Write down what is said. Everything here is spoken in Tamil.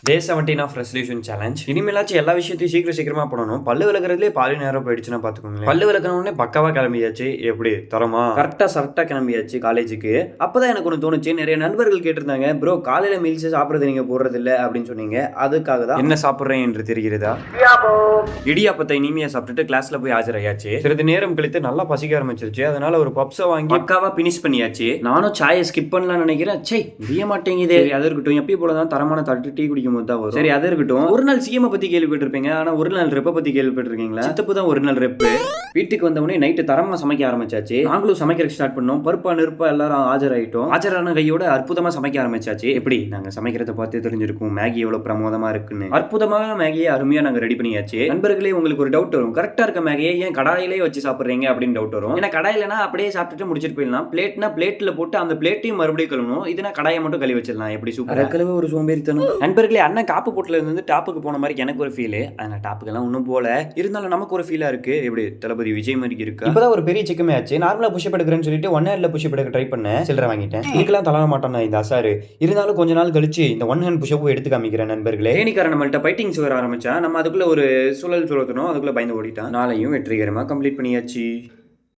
Day 17 of resolution challenge. இனிமேலாச்சும் எல்லா விஷயத்தையும் சீக்கிரமா பண்ணணும். பல்லு விளக்குறதுலேயே பாதி நேரம் போயிடுச்சுன்னா பார்த்துக்கோங்களேன். பல்லு விளக்கணுன்னே பக்காவா கிளம்பியாச்சு. எப்படி தரமா கரெக்டாக கிளம்பியாச்சு காலேஜுக்கு. அப்பதான் எனக்கு ஒன்று தோணுச்சு. நிறைய நண்பர்கள் கேட்டிருந்தாங்க, ப்ரோ காலையில மீல்ஸ் சாப்பிட்றது நீங்க போடுறது இல்லை அப்படின்னு சொன்னீங்க. அதுக்காக தான் என்ன சாப்பிட்றேன் என்று தெரிகிறதா? இடியாப்பத்தை இனிமையா சாப்பிட்டுட்டு கிளாஸ்ல போய் ஆஜராயாச்சு. சிறிது நேரம் கழித்து நல்லா பசிக்க ஆரம்பிச்சிருச்சு. அதனால ஒரு பப்ஸை வாங்கி பக்காவா பினிஷ் பண்ணியாச்சு. நானும் சாயை ஸ்கிப் பண்ணலாம்னு நினைக்கிறேன். சே முடிய மாட்டேங்குது. அது இருக்கட்டும், எப்பயும் போல தான் தரமான தட்டு டீ குடிக்கும் போது தான் வரும். சரி அது இருக்கட்டும். ஒரு நாள் சிஎம் பத்தி கேள்விப்பட்டிருப்பீங்க, ஆனா ஒரு நாள் ரெப்ப பத்தி கேள்விப்பட்டிருக்கீங்களா? சித்தப்பு தான் ஒரு நாள் ரெப்பு. வீட்டுக்கு வந்தவொடனே நைட்டு தரமா சமைக்க ஆரம்பிச்சாச்சு. நாங்களும் சமைக்க ஸ்டார்ட் பண்ணோம். பருப்பா நெருப்பா எல்லாரும் ஆஜராயிட்டோம். ஆஜரான கையோட அற்புதமா சமைக்க ஆரம்பிச்சாச்சு. எப்படி நாங்க சமைக்கிறத பார்த்து தெரிஞ்சிருக்கும் மேகி எவ்வளவு பிரமோதமா இருக்குன்னு. அற்புதமான மேகியை அருமையா நாங்க ரெடி பண்ணியாச்சு. நண்பர்களே, உங்களுக்கு ஒரு டவுட் வரும், கரெக்டா இருக்க மேகியை ஏன் கடாயிலே வச்சு சாப்பிடுறீங்க அப்படின்னு டவுட் வரும். ஏன்னா கடாயிலனா அப்படியே சாப்பிட்டுட்டு முடிச்சிட்டு போயிடலாம். பிளேட்னா பிளேட்ல போட்டு அந்த பிளேட்டையும் மறுபடியும் கழுவணும். இதுனா கடாயை மட்டும் கழுவி வச்சிடலாம். எப்படி சூப்பர் கழுவு ஒரு சோம்பேறித்தனம். நண்பர்களே, அண்ணன் காப்பு போட்டுல இருந்து டாப்புக்கு போன மாதிரி எனக்கு ஒரு ஃபீல். அந்த டாப்புக்கெல்லாம் ஒன்றும் போல, இருந்தாலும் நமக்கு ஒரு ஃபீலா இருக்கு. எப்படி தளபதி விஜய் மாதிரி இருக்கு. இப்பதான் ஒரு பெரிய சிக்கமே ஆச்சு. நார்மலா புஷ் எடுக்கிறேன்னு சொல்லிட்டு 1 ஹேண்ட்ல புஷ் எடுக்க ட்ரை பண்ணேன். சில்லற வாங்கிட்டேன். இதுக்கெல்லாம் தளர மாட்டான் இந்த அசாரு. இருந்தாலும் கொஞ்ச நாள் கழிச்சு இந்த 1 ஹேண்ட் புஷ் எடுத்து காமிக்கிறேன். நண்பர்களே, ஏனிக்காரன் நம்மள்ட்ட ஃபைட்டிங்ஸ் வர ஆரம்பிச்சா நம்ம அதுக்குள்ள ஒரு சுழல் சுழத்தணும். அதுக்குள்ள பயந்து ஓடிட்டான். நாளையும் வெற்றிகரமா கம்ப்ளீட் பண்ணியாச்சு.